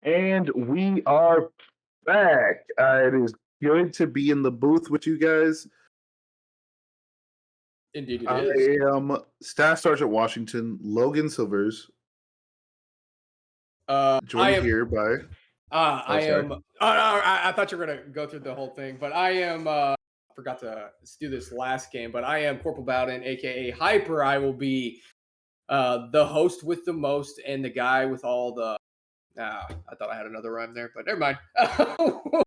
And we are back. It is good to be in the booth with you guys. Indeed, it I is. am Staff Sergeant Washington, Logan Silvers, I joined am. here by. Oh, I sorry. am. Oh, no, I thought you were gonna go through the whole thing, but I am. Forgot to do this last game, but I am Corporal Bowden, aka Hyper. I will be the host with the most and the guy with all the. I thought I had another rhyme there, but never mind.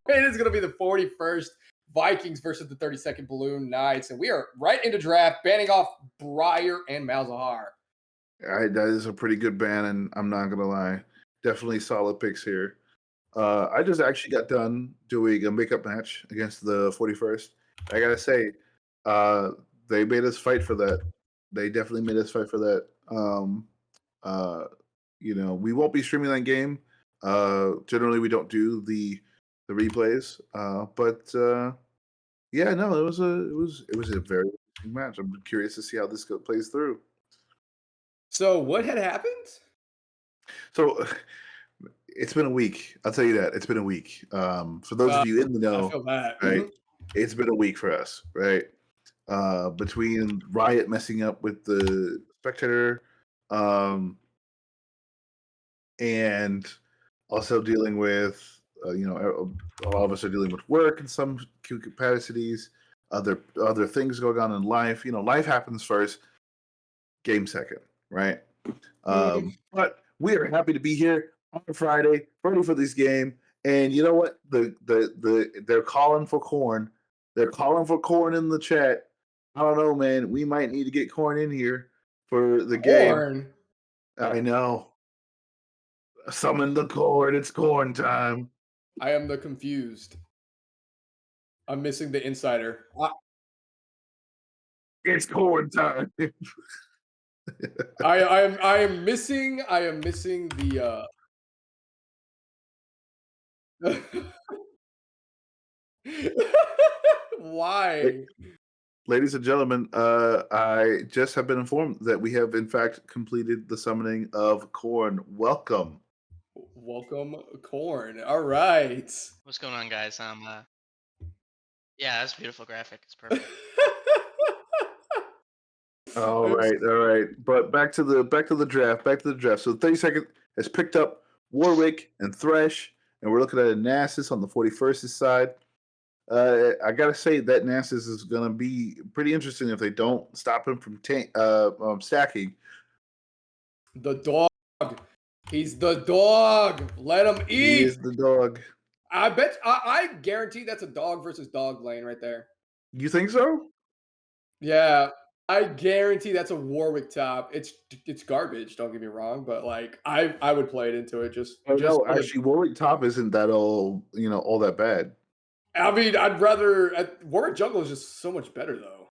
It is gonna be the 41st Vikings versus the 32nd Balloon Knights, and we are right into draft, banning off Breyer and Malzahar. That is a pretty good ban, and I'm not gonna lie, definitely solid picks here. I just actually got done doing a makeup match against the 41st. I gotta say, uh, they made us fight for that. They definitely made us fight for that. Uh, we won't be streaming that game. Generally, we don't do the replays. But yeah, no, it was a very interesting match. I'm curious to see how this plays through. So what had happened? So it's been a week. I'll tell you that it's been a week. For those of you in the I know, feel that. right? It's been a week for us, right? Between Riot messing up with the spectator, um, and also dealing with a lot of us are dealing with work in some capacities, other things going on in life. Life happens first, game second, right? Mhm. But we are happy to be here on Friday, ready for this game. And you know what? They're calling for corn. They're calling for corn in the chat. I don't know, man. We might need to get corn in here for the game. Corn. I know. Summon the corn. It's corn time. I am the confused. I'm missing the insider. It's corn time. I am missing the Why? Ladies and gentlemen, I just have been informed that we have in fact completed the summoning of corn. Welcome. Welcome corn. All right. What's going on, guys? Yeah, that's a beautiful graphic. It's perfect. All I'm right, all right. But back to the draft. Back to the draft. So 32nd has picked up Warwick and Thresh, and we're looking at a Nasus on the 41st side. I gotta say that Nasus is gonna be pretty interesting if they don't stop him from stacking. the dog. He's the dog. Let him He eat. is the dog. I guarantee that's a dog versus dog lane right there. You think so? Yeah, I guarantee that's a Warwick top. It's garbage. Don't get me wrong, but like I would play it into it Oh just no, for the. actually, Warwick top isn't that all that bad. I mean, I'd rather Warwick jungle is just so much better though.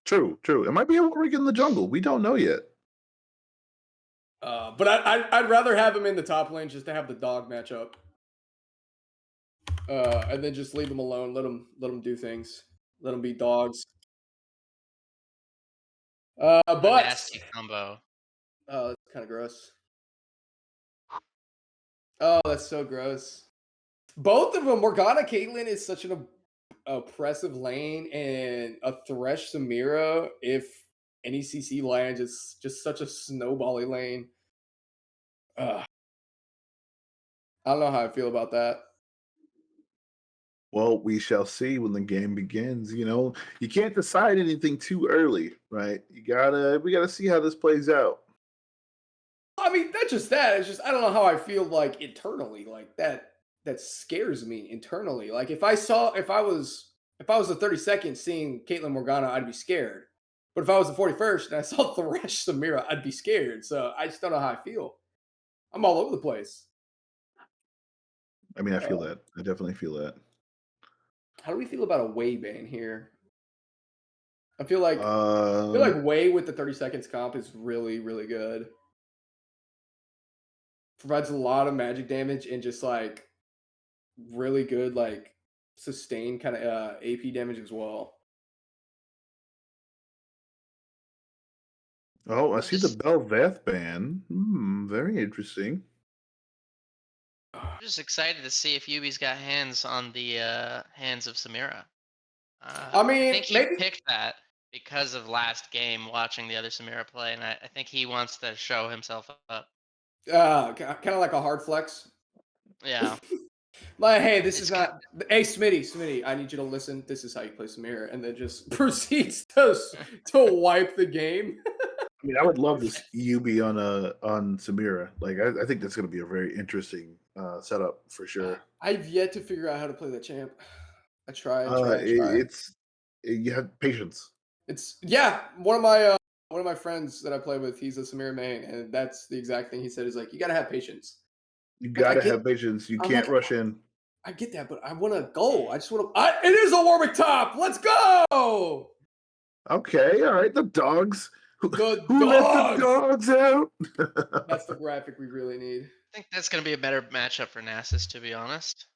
True, true. It might be a Warwick in the jungle. We don't know yet. But I'd rather have him in the top lane just to have the dog matchup. And then just leave them alone. Let them do things. Let them be dogs. A But nasty combo. oh, that's kind of gross. Oh, that's so gross. Both of them, Morgana Caitlyn is such an oppressive lane, and a Thresh Samira, if any CC lands, it's just such a snowbally lane. I don't know how I feel about that. Well, we shall see when the game begins. You can't decide anything too early, right? We gotta see how this plays out. I mean, not just that. It's just I don't know how I feel like internally. Like that scares me internally. Like if I was the 32nd seeing Caitlyn Morgana, I'd be scared. But if I was the 41st and I saw Thresh Samira, I'd be scared. So I just don't know how I feel. I'm all over the place. I mean, I feel Uh, that. I definitely feel that. how do we feel about a Way ban here? I feel like Um, Way with the 30 seconds comp is really, really good. Provides a lot of magic damage and just like really good like sustained kind of AP damage as well. oh, I I'm see the just Belveth ban. Very interesting. just excited to see if Yubi's got hands on the hands of Samira. I I mean, think he maybe picked that because of last game watching the other Samira play, and I think he wants to show himself up. kind of like a hard flex. Yeah, Like, hey, this is it's ki- not. Hey, Smitty, I need you to listen. This is how you play Samir, and then just proceeds to wipe the game. I mean, I would love this Yubi on Samira. Like, I think that's going to be a very interesting setup for sure. I've yet to figure out how to play the champ. I try and Uh, try and try. you have patience. It's one of my friends that I play with. He's a Samir main, and that's the exact thing he said. Is like you got to have patience. You Like got to have patience. You I'm can't like, rush in. I get that, but I want to go. I just want to. It is a Warwick top. Let's go. Okay, all right. The dogs. Who, The who let the dogs. dogs out? That's the graphic we really need. I think that's gonna be a better matchup for Nasus, to be honest.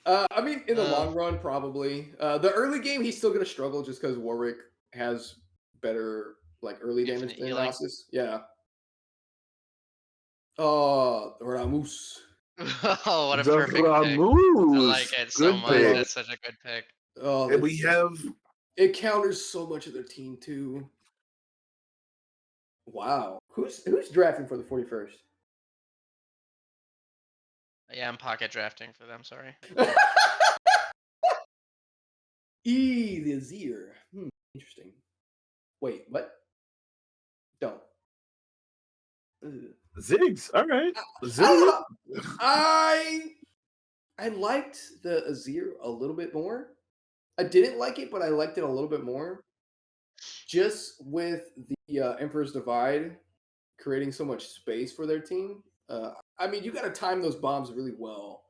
I mean, in the Um, long run, probably. The early game, he's still gonna struggle just because Warwick has better like early damage Infinite than healing. Nasus. Yeah. Oh, Ramus. Oh, what a The perfect pick! I like Ramus. it so Good I much. love pick. it. That's such a good pick. Oh, And we have it counters so much of their team too. Wow. Who's drafting for the 41st? Yeah, I'm pocket drafting for them. Sorry. The Azir. Interesting. Wait, what? Don't. Ugh. Ziggs. All right. I don't Zillion. know. I liked the Azir a little bit more. I didn't like it, but I liked it a little bit more. Just with the Emperor's Divide creating so much space for their team. I mean, you got to time those bombs really well.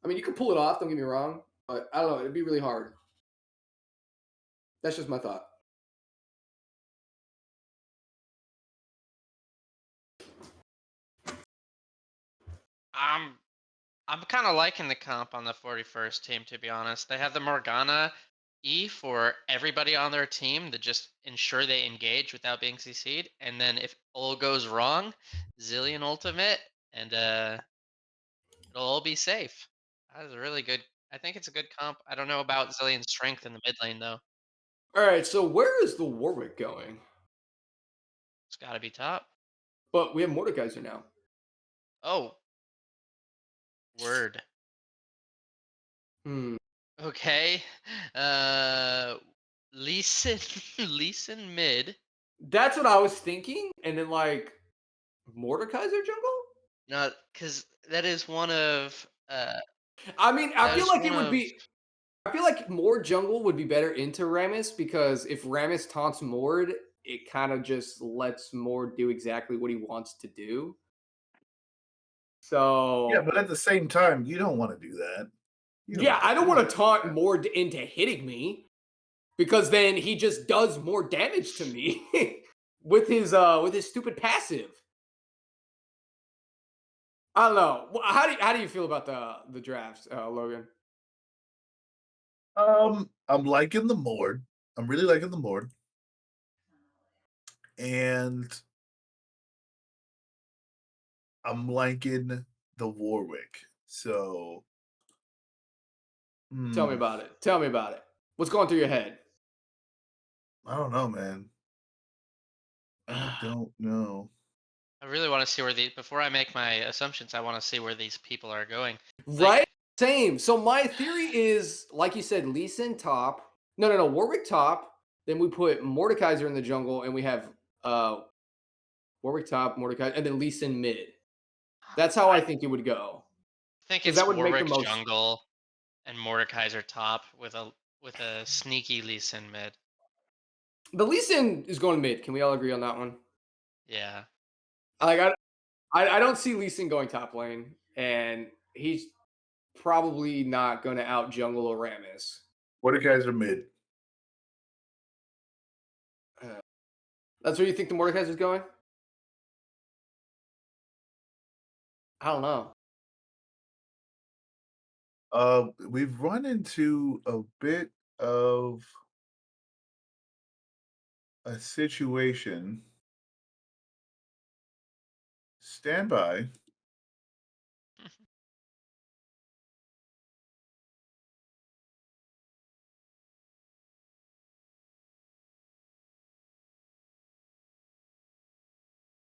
I mean, you can pull it off. Don't get me wrong, but I don't know. It'd be really hard. That's just my thought. I'm I'm kind of liking the comp on the 41st team, to be honest. They have the Morgana E for everybody on their team to just ensure they engage without being CC'd. And then if all goes wrong, Zillion ultimate, and it'll all be safe. That is a really good. I think it's a good comp. I don't know about Zillion's strength in the mid lane, though. All right, so where is the Warwick going? It's got to be top. But we have Mordekaiser now. Oh, word. Hmm. Okay. Uh, Leeson, Leeson mid. That's what I was thinking. And then like Mordekaiser jungle? No, because that is one of I mean, that is one of I feel like more jungle would be better into Rammus because if Rammus taunts Mord, it kind of just lets Mord do exactly what he wants to do. Yeah, So but at the same time, you don't want to do that. yeah, I don't You don't want to want to do taunt that. Mord into hitting me because then he just does more damage to me with his stupid passive. I don't know. How do you feel about the drafts, Logan? I'm liking the Mord. I'm really liking the Mord. And I'm liking the Warwick. So, Tell me hmm, about it. Tell me about it. What's going through your head? I don't know, man. I don't know. I really want to see where the before I make my assumptions, I want to see where these people are going. Right? Like, Same. So my theory is, like you said, Lee Sin top. No. Warwick top. Then we put Mordekaiser in the jungle, and we have uh Warwick top, Mordekaiser, and then Lee Sin mid. That's how I I think it would go. think Because it's that would make the Warwick most. jungle and Mordekaiser top with a sneaky Lee Sin mid. The Lee Sin is going mid. Can we all agree on that one? Yeah. Like I don't see Lee Sin going top lane, and he's probably not going to out jungle Aramis. What the guys are mid? That's where you think the Mordekaiser is going? I don't know. We've run into a bit of a situation. Stand by.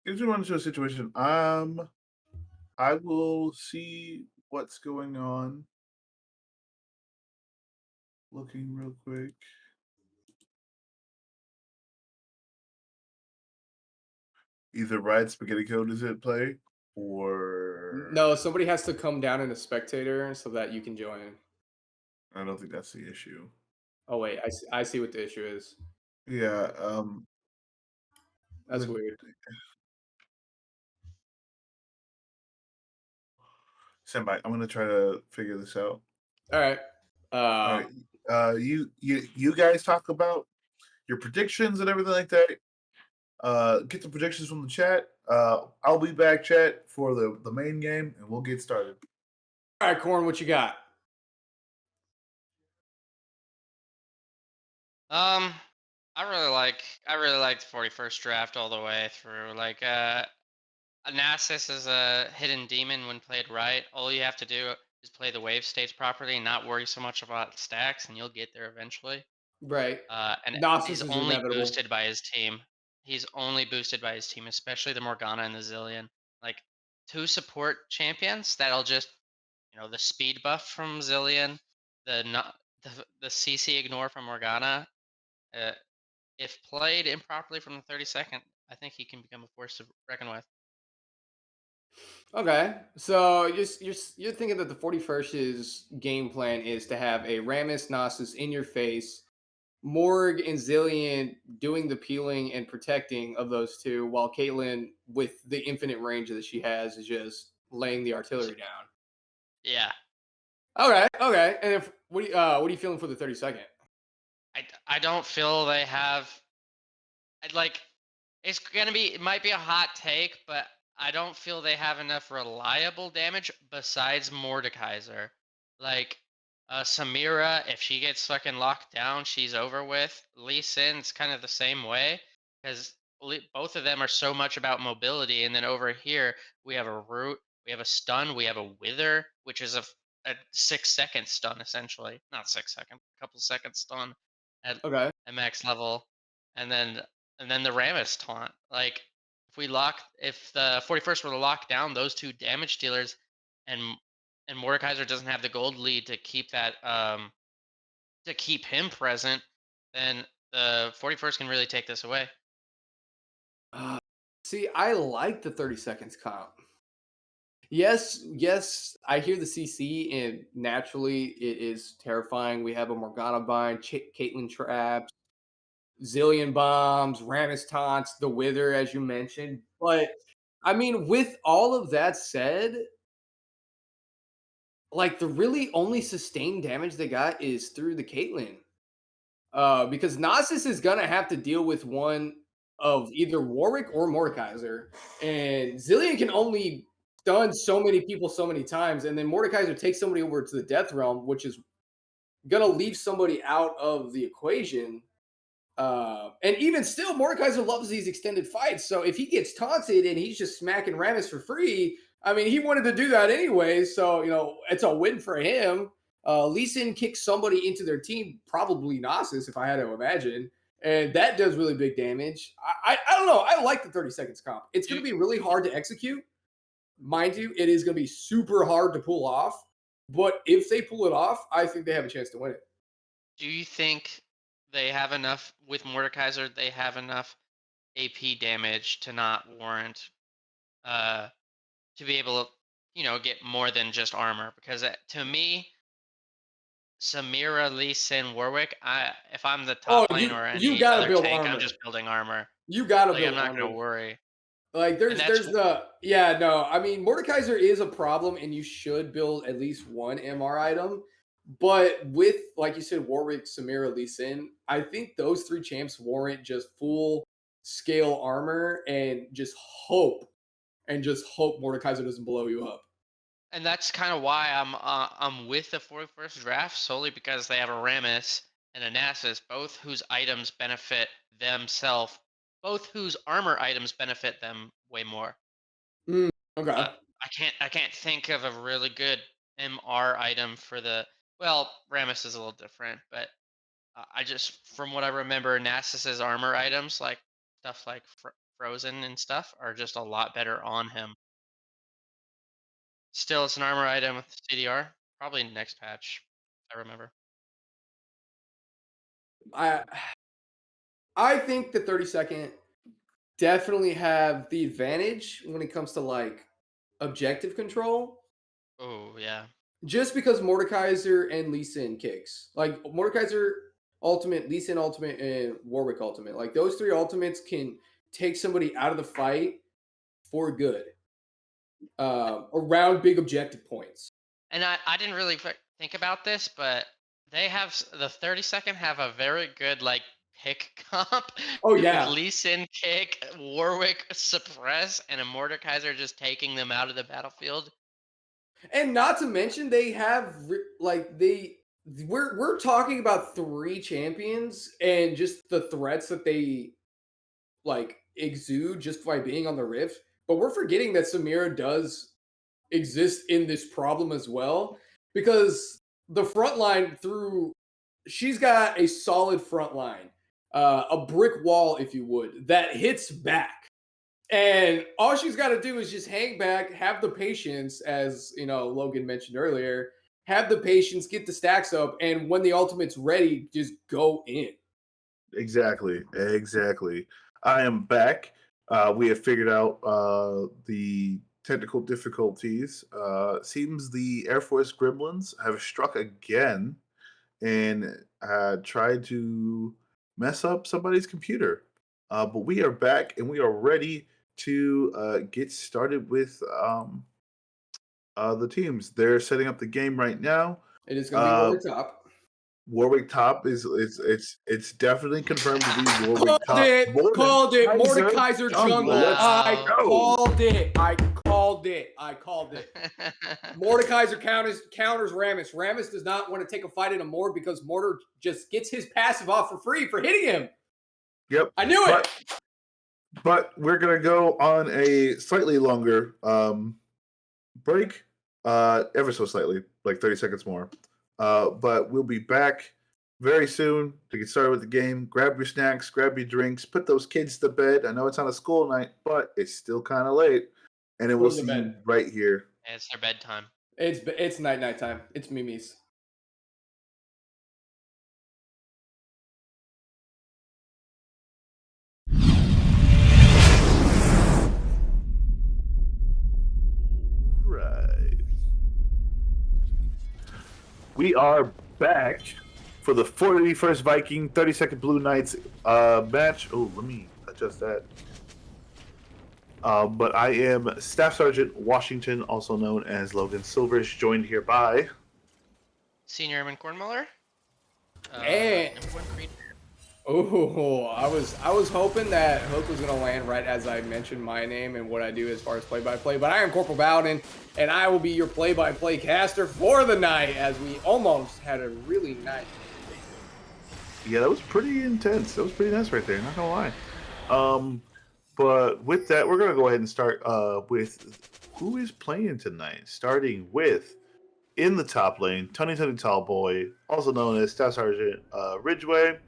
If you run into a situation, I will see what's going on. Looking real quick. Either Ride Spaghetti Code is at play, or No, somebody has to come down in a spectator so that you can join. I don't think that's the issue. Oh wait, I see what the issue is. Yeah, That's the weird. stand by. I'm gonna try to figure this out. All right. All right. You guys talk about your predictions and everything like that. Get the predictions from the chat. I'll be back, chat, for the main game, and we'll get started. All right, Corn, what you got? Um, I really like the 41st draft all the way through. Like Nasus is a hidden demon when played right. All you have to do is play the wave states properly and not worry so much about stacks, and you'll get there eventually. Right. And he's Gnosis is only inevitable. boosted by his team. He's only boosted by his team, especially the Morgana and the Zillion. Like two support champions that'll just, the speed buff from Zillion, the not the CC ignore from Morgana. Uh, if played improperly from the 32nd, I think he can become a force to reckon with. Okay, so you're thinking that the 41st's game plan is to have a Rammus Gnosis in your face, Morg and Zillion doing the peeling and protecting of those two, while Caitlyn, with the infinite range that she has, is just laying the artillery down. Yeah, Okay, okay. And if what are you feeling for the 32nd? I don't feel they have. I'd like it's gonna be it might be a hot take, but I don't feel they have enough reliable damage besides Mordekaiser. Like Samira, if she gets fucking locked down, she's over with. Lee Sin's kind of the same way because both of them are so much about mobility. And then over here we have a root, we have a stun, we have a wither, which is a 6 second stun essentially, not 6 second, a couple seconds stun at Okay. at max level, and then the Rammus taunt. Like if the 41st were to lock down those two damage dealers, and Mordekaiser doesn't have the gold lead to keep that to keep him present, then the 41st can really take this away. Uh, See, I like the 30 seconds comp. Yes, yes, I hear the CC, and naturally it is terrifying. We have a Morgana bind, Caitlyn traps, Zillion bombs, Rammus taunts, the Wither, as you mentioned. But I mean, with all of that said, like the really only sustained damage they got is through the Caitlyn. Because Nasus is gonna have to deal with one of either Warwick or Mordekaiser, and Zillion can only stun so many people so many times, and then Mordekaiser takes somebody over to the Death Realm, which is gonna leave somebody out of the equation. And even still, Mordekaiser loves these extended fights. So if he gets taunted and he's just smacking Rammus for free, I mean, he wanted to do that anyway. So, it's a win for him. Lee Sin kicks somebody into their team, probably Nasus, if I had to imagine. And that does really big damage. I don't know. I like the 30 seconds comp. It's going Do to be really hard to execute. Mind you, it is going to be super hard to pull off. But if they pull it off, I think they have a chance to win it. do you think they have enough with Mordekaiser? They have enough AP damage to not warrant uh to be able to get more than just armor, because to me Samira, Lee Sin, Warwick. If I'm the Oh, top lane or you any got to other build tank, I'm armor. just building armor. You got to Like I'm build not gonna armor. worry. Like And there's the yeah, no. I mean, Mordekaiser is a problem, and you should build at least one MR item. But with, like you said, Warwick, Samira, Lee Sin, I think those three champs warrant just full scale armor and just hope Mordekaiser doesn't blow you up. that's kind of why I'm with the 41st draft, solely because they have a Rammus and a Nasus, both whose items benefit themselves, both whose armor items benefit them way more. Mm, okay. I can't think of a really good MR item for the, well, Rammus is a little different, but I just, from what I remember, Nasus's armor items, like stuff like frozen and stuff are just a lot better on him. Still, it's an armor item with CDR. Probably next patch, if I remember. I I think the 32nd definitely have the advantage when it comes to like objective control. Oh yeah. Just because Mordekaiser and Lee Sin kicks. Like Mordekaiser ultimate, Lee Sin ultimate, and Warwick ultimate. Like those three ultimates can take somebody out of the fight for good. Around big objective points. And I didn't really think about this, but they have the 32nd have a very good like pick comp Oh with yeah. Lee Sin kick, Warwick suppress, and a Mordekaiser just taking them out of the battlefield. And not to mention they have like we're talking about three champions and just the threats that they like exude just by being on the Rift. But we're forgetting that Samira does exist in this problem as well because the front line through she's got a solid front line, a brick wall, if you would, that hits back. And all she's got to do is just hang back, have the patience, as you know, Logan mentioned earlier, have the patience, get the stacks up, and when the ultimate's ready, just go in. Exactly. I am back. We have figured out the technical difficulties. Seems the Air Force Gremlins have struck again and tried to mess up somebody's computer. But we are back and we are ready to get started with the teams. They're setting up the game right now. It is going to be Warwick top. Warwick top is it's definitely confirmed to be Warwick top. Called it. Mordekaiser jungle. Let's I go. called it. Mordekaiser counters Rammus. Rammus does not want to take a fight in a Mord because Mortar just gets his passive off for free for hitting him. Yep. I knew it. But we're gonna go on a slightly longer break, ever so slightly, like 30 seconds more. But we'll be back very soon to get started with the game. Grab your snacks, grab your drinks, put those kids to bed. I know it's on a school night, but it's still kind of late. And then we'll see you right here. Yeah, it's their bedtime. It's night time. It's Mimi's. Right. We are back for the 41st Viking 32nd Blue Knights match. Oh, let me adjust that. But I am Staff Sergeant Washington, also known as Logan Silvers, joined here by Senior Airman Cornmuller. And I was hoping that Hook was gonna land right as I mentioned my name and what I do as far as play-by-play. But I am Corporal Bowden, and I will be your play-by-play caster for the night, as we almost had a really nice. Yeah, that was pretty intense. That was pretty nice right there. Not gonna lie. But with that, we're gonna go ahead and start with who is playing tonight. Starting with in the top lane, Tony Tallboy, also known as Staff Sergeant Ridgeway.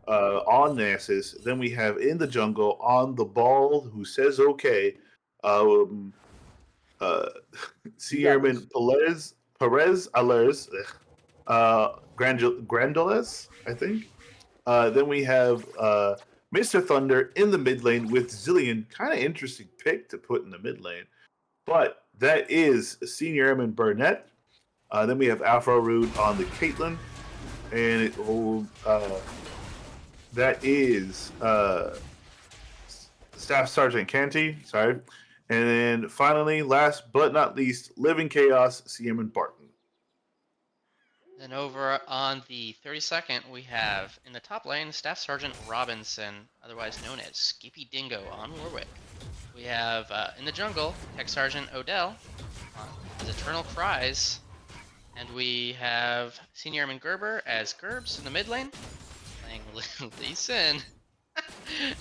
On Nasus. Then we have in the jungle on the ball who says okay. Sierman Perez Alers, Grandoles, I think. Then we have Mr. Thunder in the mid lane with Zillion. Kind of interesting pick to put in the mid lane. But that is Senior Airman Burnett. Then we have Afro Rude on the Caitlyn. And that is Staff Sergeant Canty. Sorry. And then finally, last but not least, Living Chaos, Seaman Barton. Then over on the 32nd, we have in the top lane Staff Sergeant Robinson, otherwise known as Skippy Dingo on Warwick. We have in the jungle Tech Sergeant Odell as Eternal Cries. And we have Senior Airman Gerber as Gerbs in the mid lane, playing Lee Sin.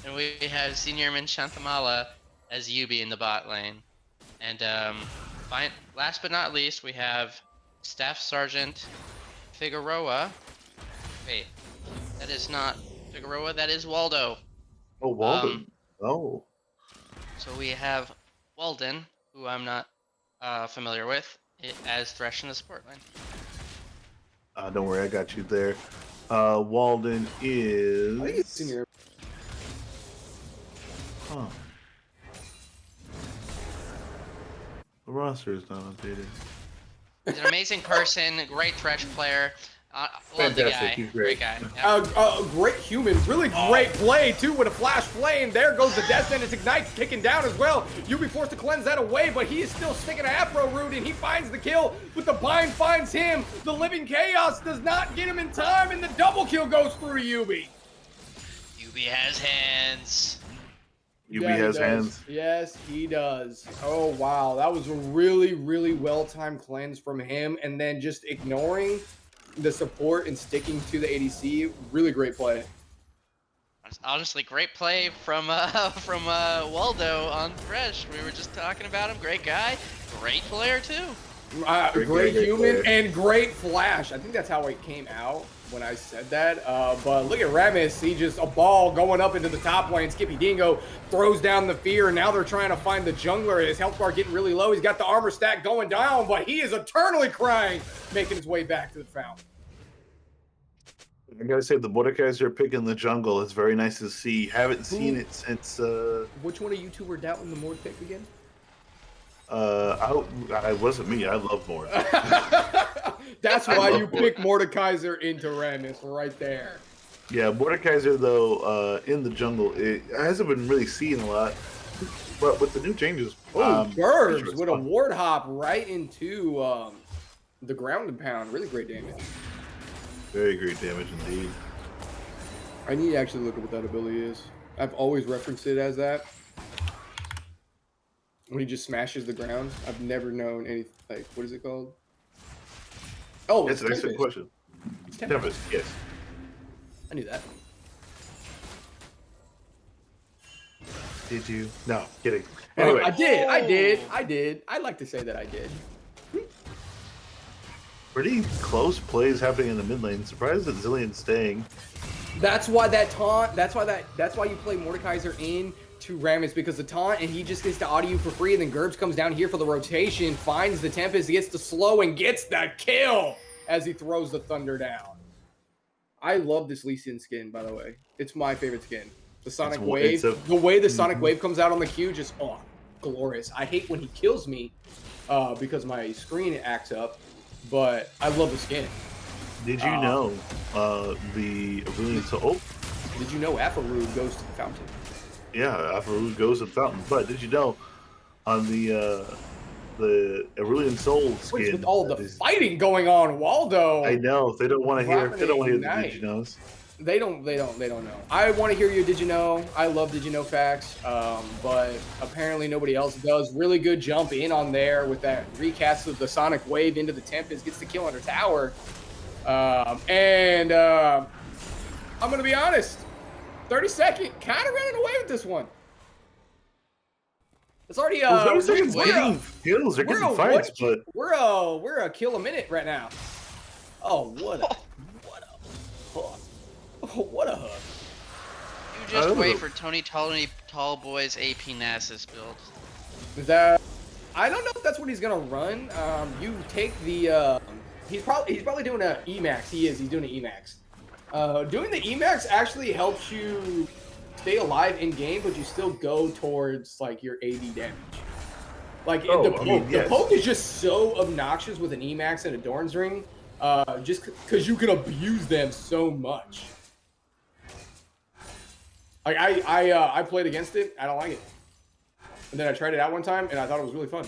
And we have Senior Airman Shantamala as Yubi in the bot lane. And last but not least, we have Staff Sergeant Figueroa. Wait, that is not Figueroa, that is Waldo. Oh, Waldo. So we have Walden, who I'm not familiar with, as Thresh in the support lane. Don't worry, I got you there. Walden I think it's in is. your. Huh. The roster is not updated. He's an amazing person, great Thresh player. Love the Fantastic, guy. he's great. Guy. Yeah. Great human, really great play too with a flash flame. There goes the Death Sentence Ignite kicking down as well. Yubi forced to cleanse that away, but he is still sticking an Afro Root and he finds the kill, but the bind finds him. The Living Chaos does not get him in time and the double kill goes through to Yubi. Yubi has hands. Yubi Yeah, he has does. hands. Yes, he does. Oh, wow. That was a really, really well-timed cleanse from him. And then just ignoring the support and sticking to the ADC. Really great play. Honestly, great play from Waldo on Thresh. We were just talking about him. Great guy. Great player, too. Great human player. and great flash. I think that's how it came out when I said that. But look at Rammus. He just a ball going up into the top lane. Skippy Dingo throws down the fear. And now they're trying to find the jungler. His health bar getting really low. He's got the armor stack going down, but he is eternally crying, making his way back to the fountain. I gotta say, the Mordekaiser pick in the jungle is very nice to see. Haven't seen it since. Which one of you two were doubting the Mord pick again? I wasn't me. I love Mord. That's I why love you Mord. pick Mordekaiser into Rammus right there. Yeah, Mordekaiser though in the jungle, it hasn't been really seen a lot. But with the new changes, Oh, pretty Burbs sure it's with a fun. ward hop right into the ground and pound. Really great damage. Very great damage indeed. I need to actually look at what that ability is. I've always referenced it as that. When he just smashes the ground. I've never known any, like, what is it called? Oh, That's an excellent Tempest. question. It's Tempest. Tempest, yes. I knew that. Did you? No, kidding. Anyway, I did. I'd like to say that I did. pretty close plays happening in the mid lane. Surprised that Zillion's staying. That's why that taunt. That's why you play Mordekaiser in to Rammus, because the taunt and he just gets to audio you for free, and then Gerbs comes down here for the rotation, finds the Tempest, gets the slow and gets the kill as he throws the Thunder down. I love this Lee Sin skin, by the way. It's my favorite skin. The Sonic Wave, the way the Sonic Wave comes out on the Q, just glorious. I hate when he kills me because my screen acts up, but I love the skin. Did you know the Aurelion Soul? Did you know Afaru goes to the fountain? Yeah, Afaru goes to the fountain. But did you know on the Aurelion Soul skin? Wait, with all the fighting going on, Waldo. I know they don't want to hear. They don't want to hear the Night. did you knows. They don't know. I want to hear your did you know. I love did you know facts, but apparently nobody else does. Really good jump in on there with that recast of the Sonic Wave into the Tempest, gets the kill under tower. I'm gonna be honest, 30-second kind of running away with this one. It's already 30 seconds we're getting kills. They're getting fights, but we're a kill a minute right now. Oh, what a hook. What a hook. You just wait for Tony Tallboy's AP Nasus build. That I don't know if that's what he's gonna run. You take the he's probably doing a Emax. He's doing an Emax. Doing the Emax actually helps you stay alive in game, but you still go towards like your AD damage. Like the poke is just so obnoxious with an Emax and a Dorn's Ring, just because you can abuse them so much. Like I played against it, I don't like it. And then I tried it out one time, and I thought it was really fun.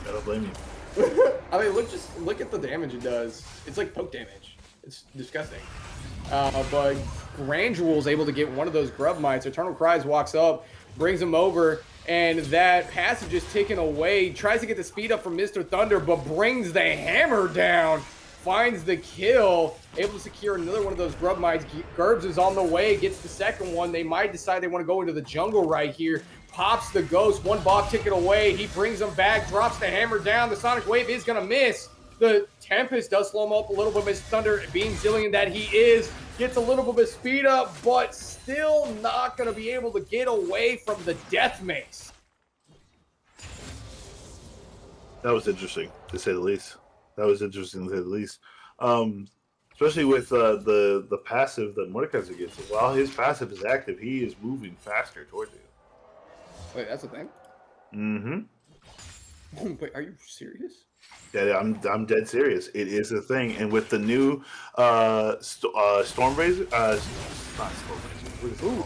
I don't blame you. I mean, look at the damage it does. It's like poke damage. It's disgusting. But Grandul's able to get one of those grub mites. Eternal Cries walks up, brings him over, and that passage is taken away. Tries to get the speed up from Mr. Thunder, but brings the hammer down. Finds the kill, able to secure another one of those grub mites. Gerbs is on the way, gets the second one. They might decide they want to go into the jungle right here. Pops the ghost, one bob ticket away. He brings them back, drops the hammer down. The Sonic Wave is going to miss. The Tempest does slow him up a little bit. His Thunder, being Zillion that he is, gets a little bit of speed up, but still not going to be able to get away from the Death Mace. That was interesting, to say the least. Especially with the passive that Mordekaiser gets. While his passive is active, he is moving faster towards you. Wait, that's a thing? Mm-hmm. Wait, are you serious? Yeah, I'm dead serious. It is a thing, and with the new Stormbrazer, not Stormbrazer. What is it called?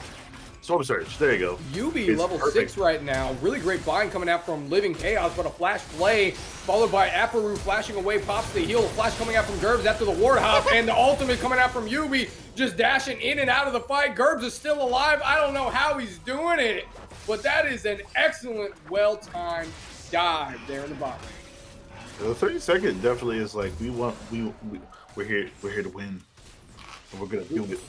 Storm Surge. There you go. Yubi It's level perfect. 6 right now. Really great bind coming out from Living Chaos, but a flash play followed by Aparu flashing away, pops the heal. Flash coming out from Gerbs after the ward hop, and the ultimate coming out from Yubi, just dashing in and out of the fight. Gerbs is still alive. I don't know how he's doing it, but that is an excellent, well-timed dive there in the bot lane. The 30-second definitely is like we're here to win, and we're gonna do it.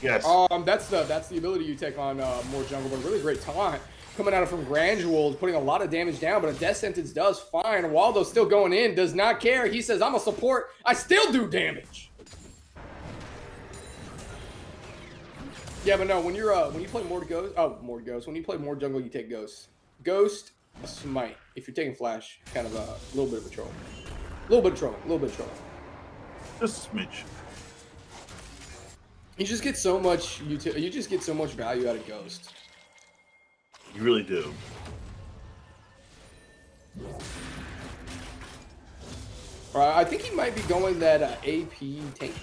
Yes. That's the ability you take on more jungle, but really great taunt coming out from Granules, putting a lot of damage down, but a death sentence does fine. Waldo's still going in, does not care. He says, "I'm a support. I still do damage." Yeah, but no, when you play more Ghost, when you play more jungle, you take Ghost. Ghost, Smite. If you're taking Flash, kind of a little bit of a troll. A little bit of troll. Just a smidge. You just get so much value out of Ghost. You really do. I think he might be going that AP tank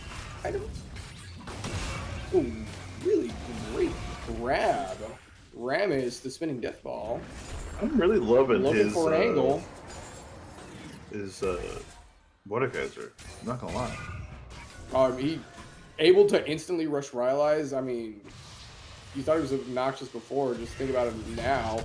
item. Ooh, really great grab. Ramis, the spinning death ball. I'm really loving Looking his for an angle. His Mordekaiser. I'm not gonna lie. He able to instantly rush Rylai's. I mean, you thought he was obnoxious before. Just think about it now.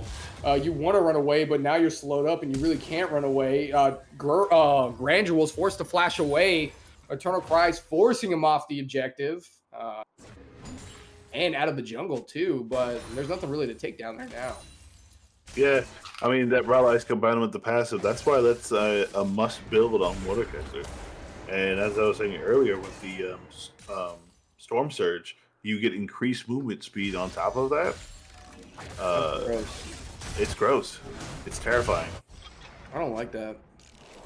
You want to run away, but now you're slowed up and you really can't run away. Granules forced to flash away. Eternal Cries forcing him off the objective. And out of the jungle too, but there's nothing really to take down there now. Yeah, I mean that Rylai's combined with the passive. That's why that's a must build on Mordekaiser. And as I was saying earlier, with the Storm Surge, you get increased movement speed on top of that. It's gross. It's terrifying. I don't like that.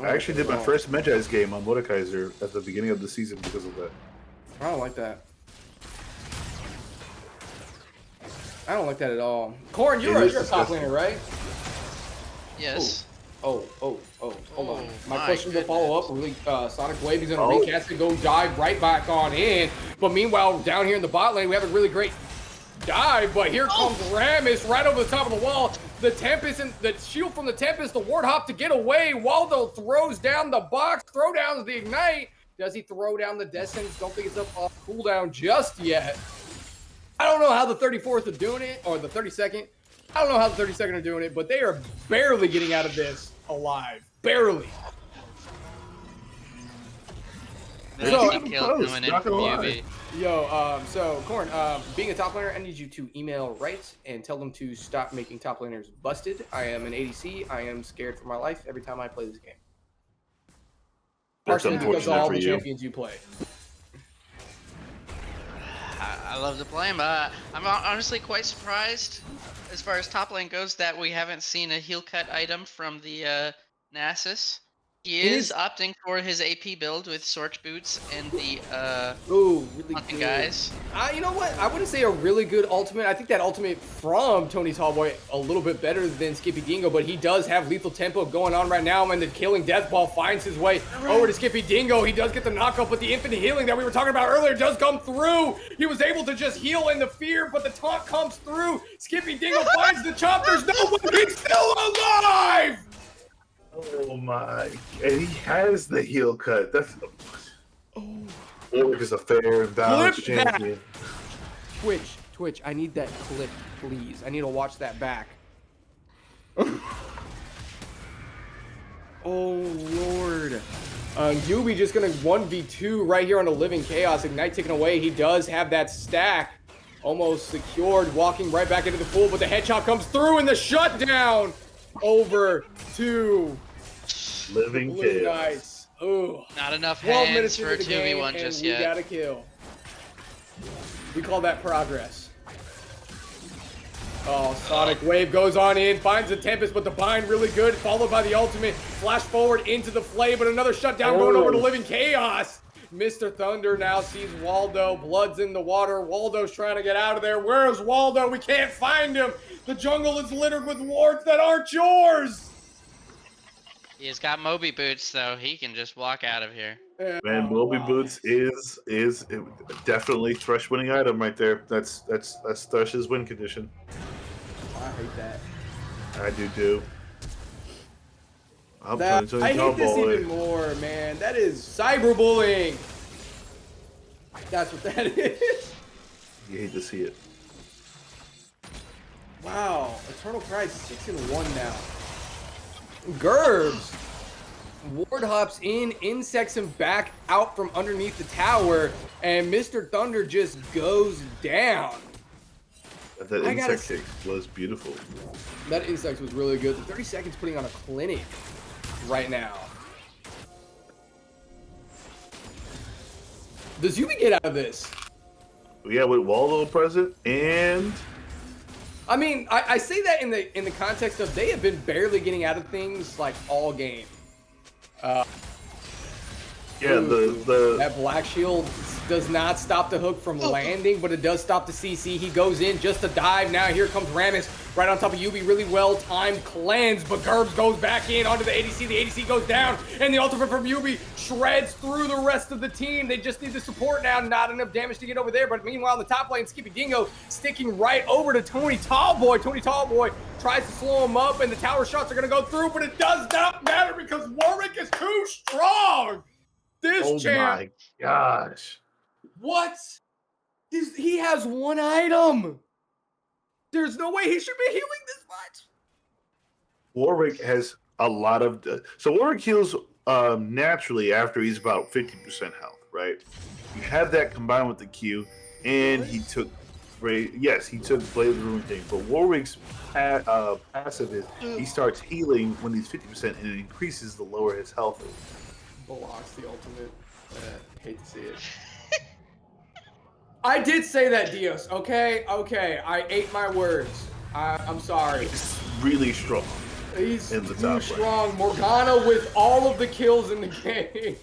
I actually did my first Medjai's game on Mordekaiser at the beginning of the season because of that. I don't like that. I don't like that at all. Corn, you're a top laner, right? Yes. Hold on. Oh, My my question to follow up, really, Sonic Wave, he's going to Oh. recast and go dive right back on in. But meanwhile, down here in the bot lane, we have a really great dive, but here comes Ramis right over the top of the wall. The Tempest and the shield from the Tempest, the ward hop to get away. Waldo throws down the box, throw down the ignite. Does he throw down the Death Sentence? Don't think it's up off cooldown just yet. I don't know how the 34th are doing it, or the 32nd. I don't know how the 32nd are doing it, but they are barely getting out of this alive. Barely. Nasty kill coming in not from gonna lie. UV. Yo, so Corn, being a top laner, I need you to email Rights and tell them to stop making top laners busted. I am an ADC. I am scared for my life every time I play this game. That's Partially because of all unfortunate the for you. champions you play. I love to play him. I'm honestly quite surprised, as far as top lane goes, that we haven't seen a heal cut item from the Nasus. He is opting for his AP build with Sorch Boots and the Ooh, really fucking good. guys. You know what? I wouldn't say a really good ultimate. I think that ultimate from Tony Tallboy a little bit better than Skippy Dingo, but he does have lethal tempo going on right now, and the killing death ball finds his way over to Skippy Dingo. He does get the knockup, but the infinite healing that we were talking about earlier does come through. He was able to just heal in the fear, but the taunt comes through. Skippy Dingo finds the chop. There's no one. He's still alive! Oh my! And he has the heel cut. That's Orc is a fair and balanced Clip that. champion. Twitch, I need that clip, please. I need to watch that back. Oh, Lord. Yubi just going to 1v2 right here on the Living Chaos. Ignite taken away. He does have that stack almost secured, walking right back into the pool, but the headshot comes through and the shutdown over to Living Blue chaos. Knights. Ooh. Not enough 12 hands minutes for into a the game, 2v1 and just we yet. got a kill. We call that progress. Oh, Sonic Wave goes on in, finds the Tempest, but the bind really good, followed by the ultimate. Flash forward into the flame, but another shutdown going over to Living Chaos. Mr. Thunder now sees Waldo. Blood's in the water. Waldo's trying to get out of there. Where's Waldo? We can't find him. The jungle is littered with wards that aren't yours. He's got Moby boots, so he can just walk out of here. Man, Moby Boots is definitely Thresh winning item right there. That's Thresh's win condition. I hate that. I do too. I'm I trying to hate this even more, man. That is cyberbullying. That's what that is. You hate to see it. Wow, Eternal Cry 6-1 now. Gerbs. Ward hops in, insects him back out from underneath the tower, and Mr. Thunder just goes down. That insect kick was beautiful. That insect was really good. The 30 seconds putting on a clinic right now. Does Yubi get out of this? Yeah, with Waldo present, and I mean, I say that in the context of they have been barely getting out of things like all game. yeah, that Black Shield does not stop the hook from landing, but it does stop the CC. He goes in just to dive. Now here comes Rammus right on top of Yubi. Really well timed cleanse, but Gerbs goes back in onto the ADC. The ADC goes down, and the ultimate from Yubi shreds through the rest of the team. They just need the support now. Not enough damage to get over there, but meanwhile, in the top lane, Skippy Dingo sticking right over to Tony Tallboy. Tony Tallboy tries to slow him up, and the tower shots are going to go through, but it does not matter because Warwick is too strong. This champ. Oh my gosh. What? He has one item. There's no way he should be healing this much. Warwick has a lot of... So Warwick heals naturally after he's about 50% health, right? You have that combined with the Q, and he took... Yes, he took Blade of the Ruin thing, but Warwick's passive is he starts healing when he's 50% and it increases the lower his health is. Blocks the ultimate. Hate to see it. I did say that, Dios. Okay. I ate my words. I'm sorry. He's really strong. He's in the too top strong. Lane. Morgana with all of the kills in the game.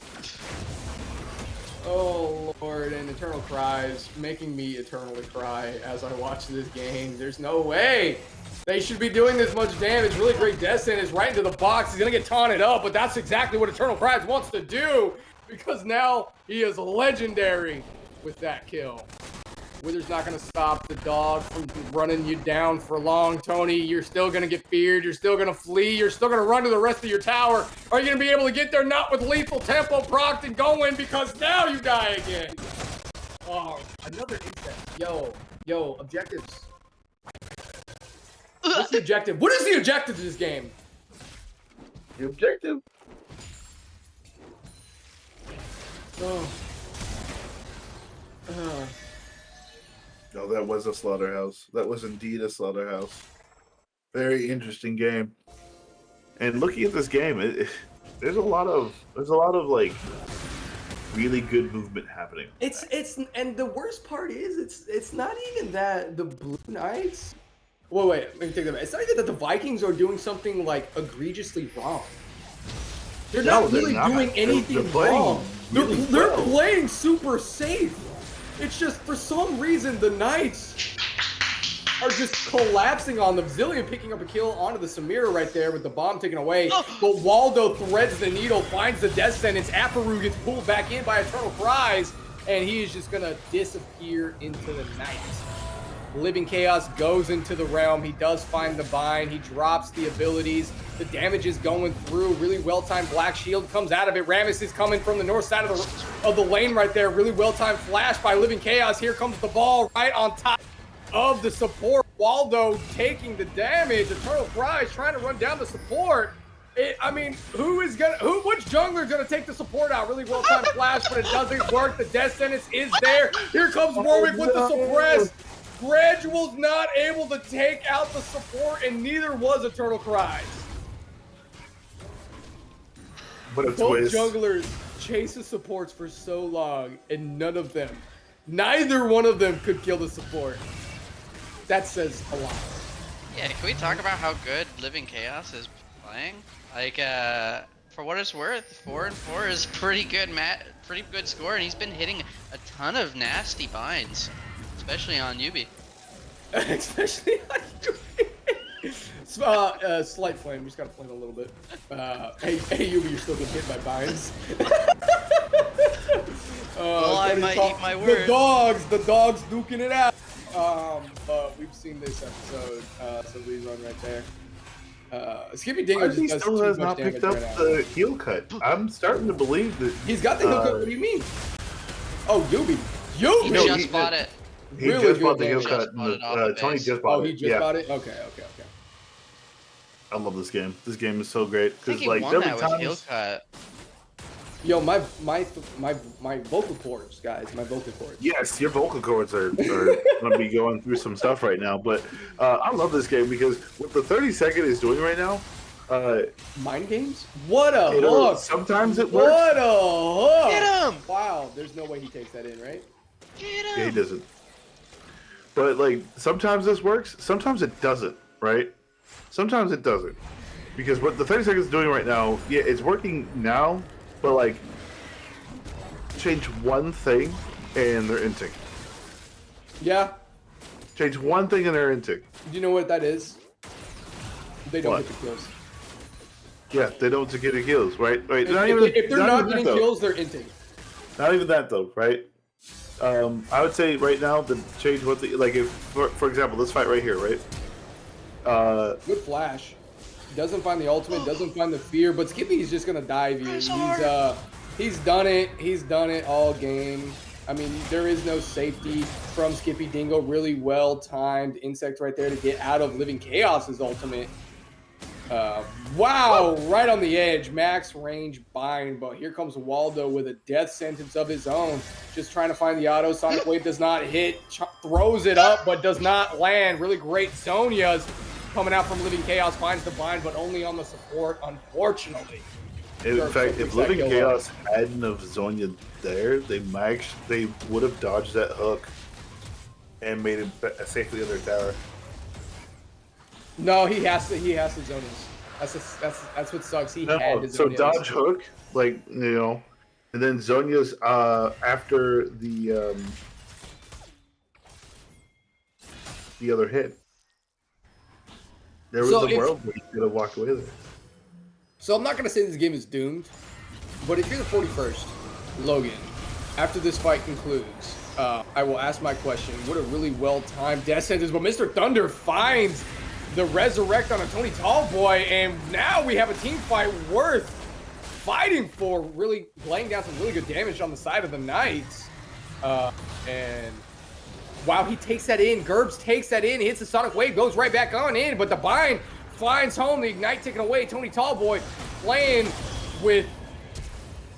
Oh Lord, and Eternal Cries making me eternally cry as I watch this game. There's no way they should be doing this much damage. Really great death sentence right into the box. He's gonna get taunted up, but that's exactly what Eternal Cries wants to do because now he is legendary with that kill. Wither's not going to stop the dog from running you down for long, Tony. You're still going to get feared. You're still going to flee. You're still going to run to the rest of your tower. Are you going to be able to get there? Not with lethal tempo procced and going because now you die again. Oh, another insect. Yo, objectives. What's the objective? What is the objective to this game? The objective? Oh. No, that was a slaughterhouse. That was indeed a slaughterhouse. Very interesting game. And looking at this game, there's a lot of like really good movement happening. It's and the worst part is it's not even that the Blue Knights. Wait, let me take that back. It's not even that the Vikings are doing something like egregiously wrong. They're not really doing anything wrong. They're playing super safe. It's just for some reason the Knights are just collapsing on them. Zillion picking up a kill onto the Samira right there with the bomb taken away. But Waldo threads the needle, finds the death sentence. Afaru gets pulled back in by Eternal Cries, and he is just gonna disappear into the night. Living Chaos goes into the realm. He does find the bind. He drops the abilities. The damage is going through. Really well-timed Black Shield comes out of it. Rammus is coming from the north side of the lane right there. Really well-timed flash by Living Chaos. Here comes the ball right on top of the support. Waldo taking the damage. Eternal Cries trying to run down the support. Which jungler is gonna take the support out? Really well-timed flash, but it doesn't work. The death sentence is there. Here comes Warwick with the suppress. Gradual's not able to take out the support, and neither was Eternal Cries. What a Both twist. junglers chase the supports for so long, and neither one of them could kill the support. That says a lot. Yeah, can we talk about how good Living Chaos is playing? Like, for what it's worth, 4-4 is pretty good score, and he's been hitting a ton of nasty binds, especially on Yubi. Especially on slight flame. Just gotta flame a little bit. Hey, Yubi, you're still getting hit by binds. Well, I might eat my The words. dogs duking it out. But we've seen this episode, so we run right there. Skippy Dingo just He does still too has much not damage picked up right now. the heel cut. I'm starting to believe that He's got the heel cut. What do you mean? Oh, Yubi. He No, just he- bought it. he Really just good bought the heel damage. cut. Just bought it off the Tony base. just bought Oh, he it. just Yeah, bought it? Okay. I love this game. This game is so great I think because he like won there that were with heel times. cut. Yo, my vocal cords, guys. My vocal cords. Yes, your vocal cords are going to be going through some stuff right now, but I love this game because what the 30-second is doing right now, Mind games? What a you know, hook! sometimes it works. What a hook! Get him! Wow, there's no way he takes that in, right? Get Yeah, he him! doesn't. But like sometimes this works, sometimes it doesn't, right? Sometimes it doesn't. Because what the 30 seconds is doing right now, yeah, it's working now, but like change one thing and they're inting. Yeah. Change one thing and they're inting. Do you know what that is? They don't What? get the kills. Yeah, they don't get the kills, right? Right. If they're not even getting that, though. kills, they're inting. Not even that though, right? I would say right now the change what the like if for example this fight right here, right? Good flash. Doesn't find the ultimate, doesn't find the fear, but Skippy's just gonna dive you. He's done it. He's done it all game. I mean, there is no safety from Skippy Dingo. Really well timed insect right there to get out of Living Chaos's ultimate. Wow, right on the edge, max range bind, but here comes Waldo with a death sentence of his own, just trying to find the auto. Sonic Wave does not hit, throws it up, but does not land. Really great Zonia's coming out from Living Chaos, finds the bind, but only on the support, unfortunately. In Sure, fact, sure, if Living kill Chaos hadn't of Zonia there, they would have dodged that hook and made it safely under tower. No, he has to Zonia's. That's what sucks. He had No, his so Zonia's. dodge hook, like and then Zonia's after the other hit. There was So a world where he could have walked away there. So I'm not going to say this game is doomed, but if you're the 41st, Logan, after this fight concludes, I will ask my question. What a really well-timed death sentence, but Mr. Thunder finds the resurrect on a Tony Tallboy, and now we have a team fight worth fighting for, really laying down some really good damage on the side of the Knights. And wow, he takes that in. Gerbs takes that in, hits the Sonic Wave, goes right back on in, but the bind finds home, the Ignite taken away. Tony Tallboy playing with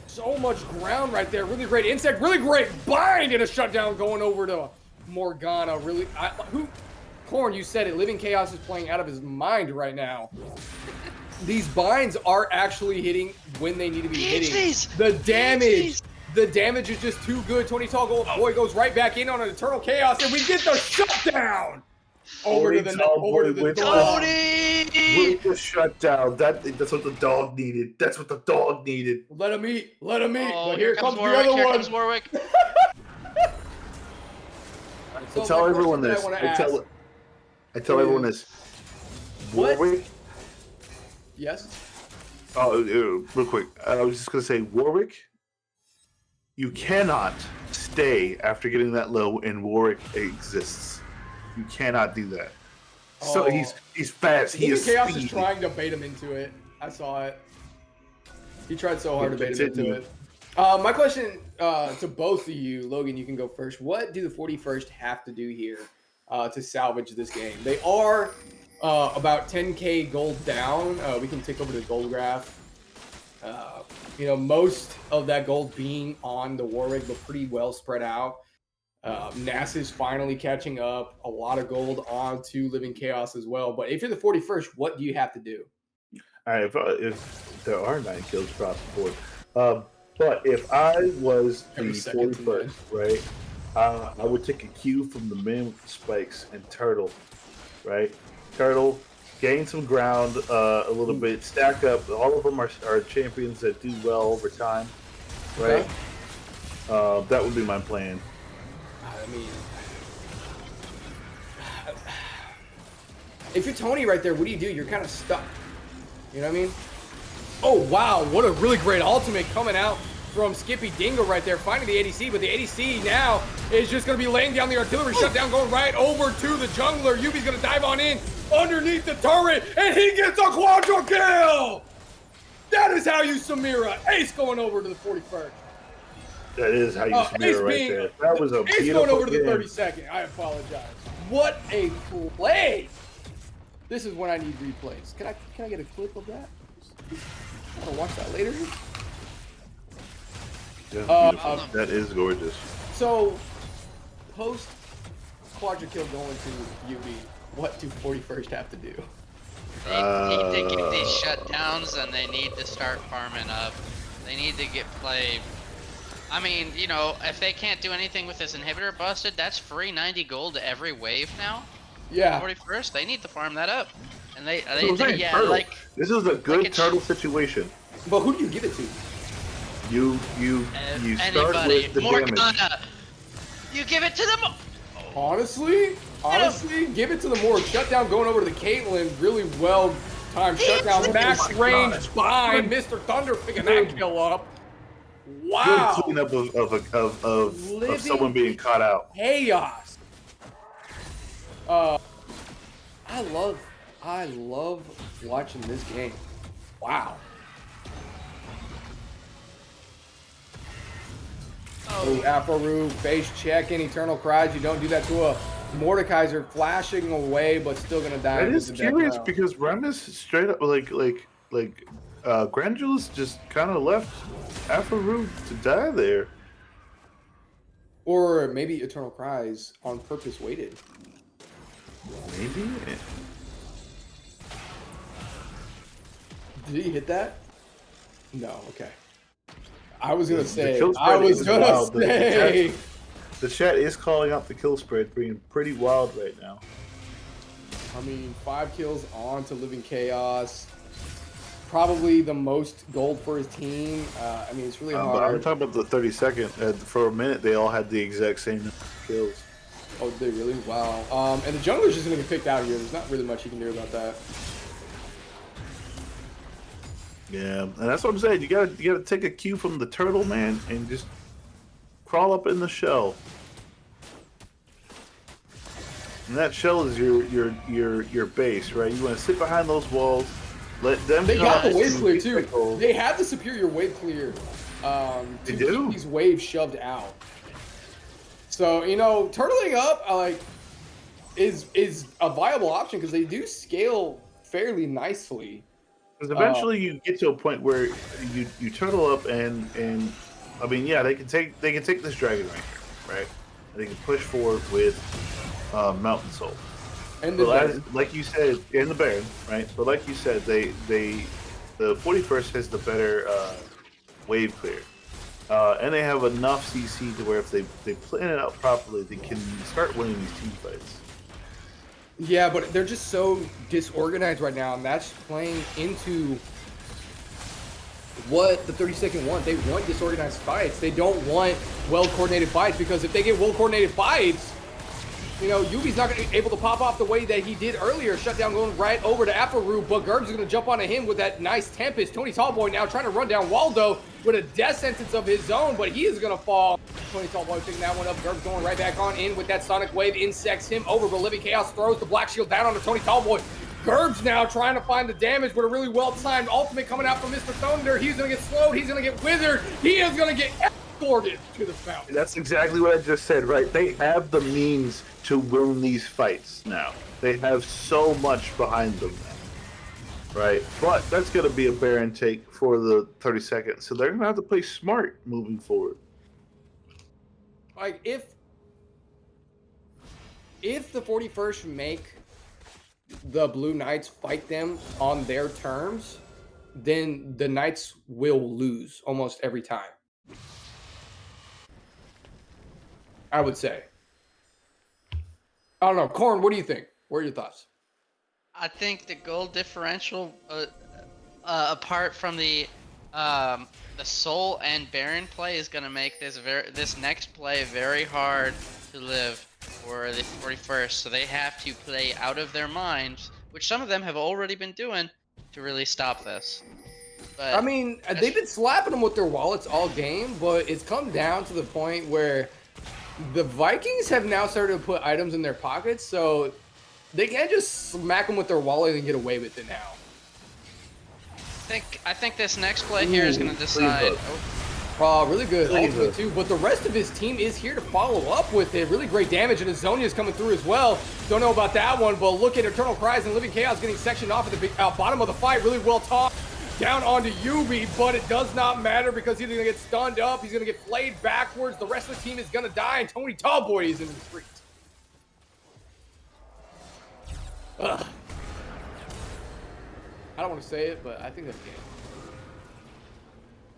so much ground right there. Really great insect, really great bind, and a shutdown going over to Morgana. Really, Corn, you said it. Living Chaos is playing out of his mind right now. These binds are actually hitting when they need to be hitting. The damage is just too good. Tony Tallboy goes right back in on an Eternal Chaos, and we get the shutdown. Over to the dog. With the shutdown. That's what the dog needed. That's what the dog needed. Let him eat. Oh, But here comes Warwick. the other Here one. comes Warwick. I tell everyone this. I tell everyone this. What? Warwick. Yes. Oh, real quick. I was just gonna say, Warwick. You cannot stay after getting that low, and Warwick exists. You cannot do that. So he's fast. He is Chaos speedy. is trying to bait him into it. I saw it. He tried so hard to bait him into it. My question to both of you, Logan, you can go first. What do the 41st have to do here to salvage this game? They are about 10k gold down. We can take over the gold graph. Most of that gold being on the Warwick, but pretty well spread out. Nass is finally catching up. A lot of gold onto Living Chaos as well. But if you're the 41st, what do you have to do? All right, if there are 9 kills across the board, but if I was the Every second to 41st, right, I would take a cue from the man with the spikes and Turtle, right? Turtle, gain some ground a little bit, stack up. All of them are champions that do well over time, right? Okay. That would be my plan. I mean, if you're Tony right there, what do? You're kind of stuck. You know what I mean? Oh, wow. What a really great ultimate coming out from Skippy Dingo right there, finding the ADC, but the ADC now is just going to be laying down the artillery shutdown, going right over to the jungler. Yubi's going to dive on in underneath the turret, and he gets a quadra kill! That is how you Samira. Ace going over to the 41st. That is how you Samira right there. That was a Ace beautiful going over to the game. 32nd. I apologize. What a play! This is when I need replays. Can I get a clip of that? I'm gonna watch that later. Yeah, that is gorgeous. So, post quadra kill going to UB, what do 41st have to do? They need to get these shutdowns, and they need to start farming up. They need to get played. I mean, you know, if they can't do anything with this inhibitor busted, that's free 90 gold every wave now. Yeah. 41st, they need to farm that up. And they yeah, Turtle. like This is a good like Turtle situation. But who do you give it to? You start anybody. with the Morgana. damage. You give it to them. Honestly, give it to the Morg. Shutdown going over to the Caitlyn. Really well timed shutdown. Max range by Mr. Thunder picking that kill up. Wow. Good cleanup of someone being caught out. Chaos. I love watching this game. Wow. Oh, Afaru, face checking, eternal cries. You don't do that to a Mordekaiser flashing away, but still gonna die. It is curious because Remus straight up like Grandulas just kind of left Afaru to die there. Or maybe Eternal Cries on purpose waited. Maybe. Did he hit that? No. Okay. I was gonna say. The chat is calling out the kill spread being pretty wild right now. I mean, 5 kills on to Living Chaos. Probably the most gold for his team. I mean, it's really hard. But I'm talking about the 32nd. For a minute, they all had the exact same kills. Oh, did they really? Wow. And the jungler's just gonna get picked out here. There's not really much you can do about that. Yeah, and that's what I'm saying. You gotta take a cue from the turtle, man, and just crawl up in the shell. And that shell is your base, right? You want to sit behind those walls, let them. They got the wave clear too. They had the superior wave clear. To keep these waves shoved out. So you know, turtling up is a viable option because they do scale fairly nicely. Because eventually you get to a point where you turtle up and I mean, yeah, they can take this dragon right here, right? And they can push forward with Mountain Soul. And like you said, in the Baron, right? But like you said, the 41st has the better wave clear, and they have enough CC to where if they plan it out properly, they can start winning these team fights. Yeah, but they're just so disorganized right now, and that's playing into what the 32nd want. They want disorganized fights. They don't want well-coordinated fights, because if they get well-coordinated fights, you know, Yubi's not going to be able to pop off the way that he did earlier. Shutdown going right over to Afaru, but Gerb's going to jump onto him with that nice Tempest. Tony Tallboy now trying to run down Waldo with a death sentence of his own, but he is going to fall. Tony Tallboy picking that one up. Gerb's going right back on in with that Sonic Wave. Insects him over, but Living Chaos throws the Black Shield down onto Tony Tallboy. Gerb's now trying to find the damage with a really well-timed ultimate coming out from Mr. Thunder. He's going to get slowed. He's going to get withered. He is going to get escorted to the fountain. That's exactly what I just said, right? They have the means to win these fights now. They have so much behind them now, right? But that's going to be a Baron take for the 32nd, so they're going to have to play smart moving forward. Like, if the 41st make the Blue Knights fight them on their terms, then the Knights will lose almost every time. I would say. I don't know. Corn, what do you think? What are your thoughts? I think the goal differential, apart from the Soul and Baron play, is gonna make this next play very hard to live for the 41st. So they have to play out of their minds, which some of them have already been doing, to really stop this. I But mean, they've been slapping them with their wallets all game, but it's come down to the point where the Vikings have now started to put items in their pockets, so they can't just smack them with their wallet and get away with it now. I think this next play here is gonna decide. Really good ultimate too, but the rest of his team is here to follow up with it. Really great damage, and Azonia is coming through as well. Don't know about that one, but look at Eternal Cries and Living Chaos getting sectioned off at the bottom of the fight. Really well taught down onto Yubi, but it does not matter because he's gonna get stunned up. He's gonna get flayed backwards. The rest of the team is gonna die, and Tony Tallboy is in the street. Ugh. I don't want to say it, but I think that's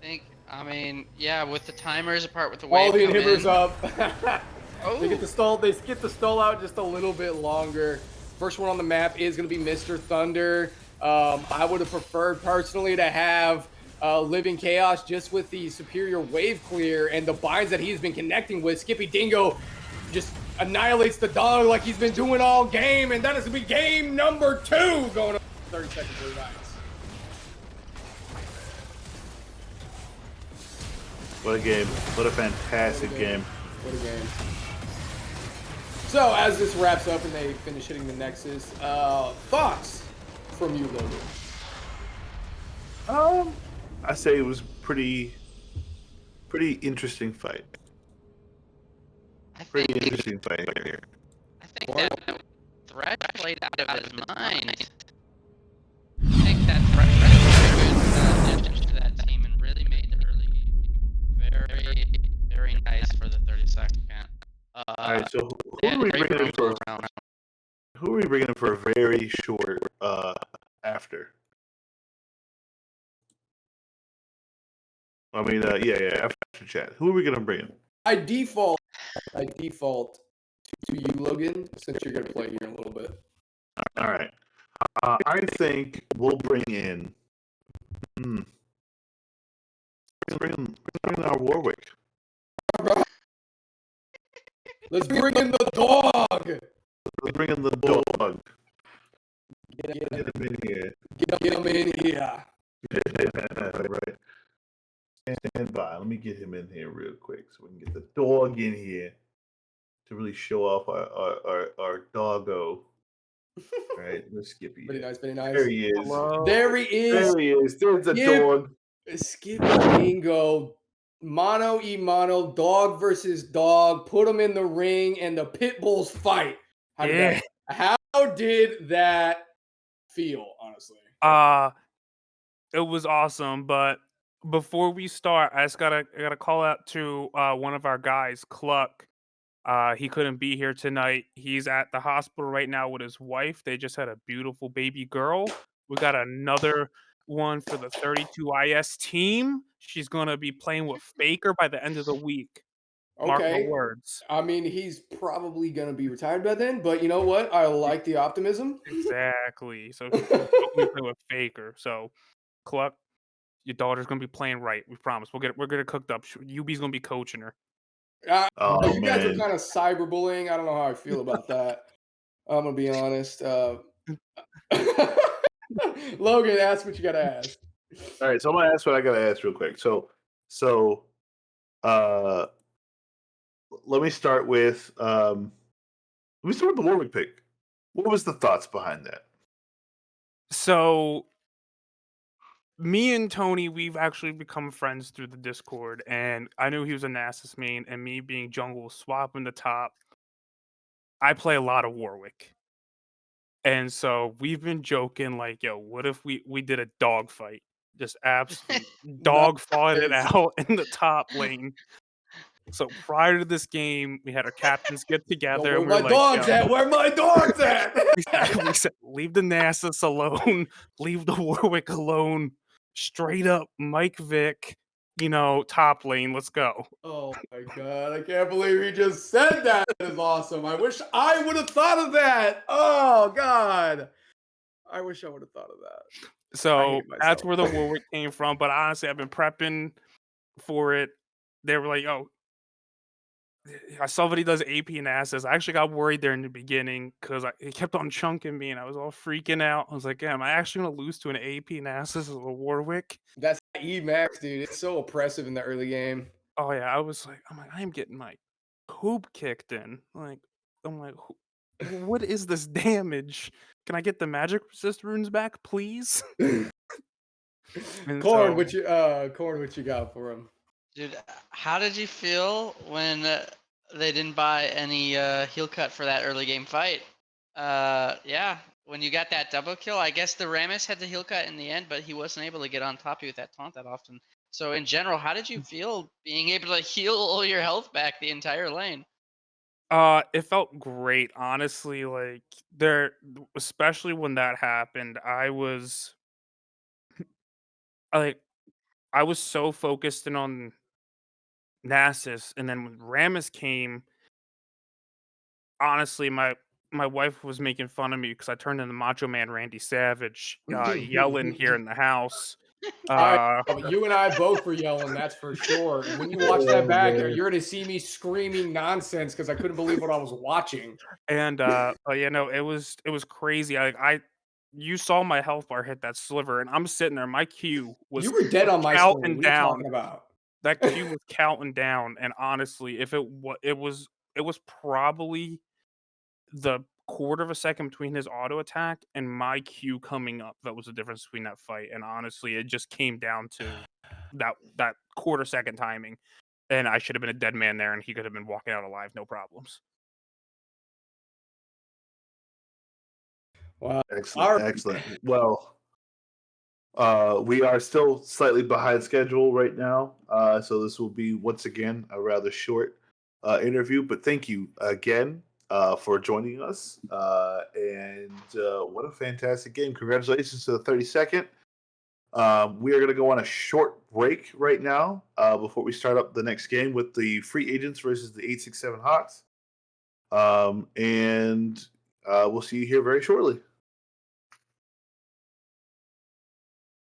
game. I mean, yeah, with the timers apart with the All wave the come inhibitors in. up. Oh. They get the stall out just a little bit longer. First one on the map is going to be Mr. Thunder. I would have preferred personally to have Living Chaos just with the superior wave clear and the binds that he's been connecting with. Skippy Dingo just annihilates the dog like he's been doing all game, and that is going to be game number 2 going up 30 seconds Blue Knights. What a game. What a fantastic game. What a game. So, as this wraps up and they finish hitting the Nexus, thoughts from you, Logan? I say it was pretty interesting fight. Pretty interesting fight here. I think that Thresh played out of his mind. I think that Thresh was a good addition to that team and really made the early game very, very nice for the 32nd. Alright, so who are we bringing in for? Who are we bringing in for a very short after? I mean, yeah, after chat. Who are we gonna bring in? I default to you, Logan, since you're gonna play here in a little bit. All right. I think we'll bring in. Bring in our Warwick. Let's bring in the dog. Let's bring in the dog. Get him in here. Get him in here. Right. Stand by. Let me get him in here real quick so we can get the dog in here to really show off our doggo. All right, let's Skippy. Very nice, very nice. There he is. Hello. There he is. There he is. There's the Skip. dog. Skippy Dingo. Mono e mono, dog versus dog. Put them in the ring and the pit bulls fight. How did that feel, honestly? It was awesome, but before we start, I gotta call out to one of our guys, Cluck. He couldn't be here tonight. He's at the hospital right now with his wife. They just had a beautiful baby girl. We got another one for the 32 IS team. She's gonna be playing with Faker by the end of the week. Mark my Okay. words. I mean, he's probably going to be retired by then, but you know what? I like the optimism. Exactly. So she's gonna play with Faker. So Cluck, your daughter's gonna be playing right. We promise. We're get it cooked up. UB's gonna be coaching her. Oh, You guys are man. kind of cyberbullying. I don't know how I feel about that. I'm gonna be honest. Logan, ask what you gotta ask. All right, so I'm gonna ask what I gotta ask real quick. So, let me start with the Warwick pick. What was the thoughts behind that? So me and Tony, we've actually become friends through the Discord, and I knew he was a Nasus main, and me being jungle, swapping the top. I play a lot of Warwick. And so we've been joking, like, yo, what if we did a dog fight? Just absolute dog fought it Nice. out in the top lane. So prior to this game, we had our captains get Yo, together where and we my were like, dogs yo, at? Where my dogs at? we said, leave the Nasus alone, leave the Warwick alone, straight up Mike Vick, top lane, let's go. Oh my god, I can't believe he just said that. That is awesome. I wish I would have thought of that. Oh god. I wish I would have thought of that. I So hate that's myself. where the Warwick came from. But honestly, I've been prepping for it. They were like, oh, I saw what he does AP and Nasus. I actually got worried there in the beginning because he kept on chunking me and I was all freaking out. I was like, yeah, am I actually going to lose to an AP Nasus as a Warwick? That's E Max, dude. It's so oppressive in the early game. Oh, yeah. I'm like, I am getting my poop kicked in. I'm like, what is this damage? Can I get the magic resist runes back, please? And Corn, so what you got for him? Dude, how did you feel when they didn't buy any heal cut for that early game fight? Yeah, when you got that double kill, I guess the Rammus had the heal cut in the end, but he wasn't able to get on top of you with that taunt that often. So in general, how did you feel being able to heal all your health back the entire lane? it felt great, honestly. Like there, especially when that happened, like I was so focused in on Nasus, and then when Rammus came, honestly, my wife was making fun of me because I turned into Macho Man Randy Savage, yelling here in the house. I Uh, you and I both were yelling, that's for sure. When you watch that Oh, back, man. you're gonna see me screaming nonsense because I couldn't believe what I was watching. and it was crazy. You saw my health bar hit that sliver, and I'm sitting there. My Q You was were dead on my screen. counting What are you down. talking about? That Q was counting down, and honestly, if it was probably the quarter of a second between his auto attack and my Q coming up that was the difference between that fight. And honestly, it just came down to that quarter second timing, and I should have been a dead man there, and he could have been walking out alive, no problems. Wow. Excellent, All excellent. Well, we are still slightly behind schedule right now, so this will be once again a rather short interview. But thank you again for joining us, and what a fantastic game! Congratulations to the 32nd. We are going to go on a short break right now before we start up the next game with the free agents versus the 867 Hawks, and we'll see you here very shortly.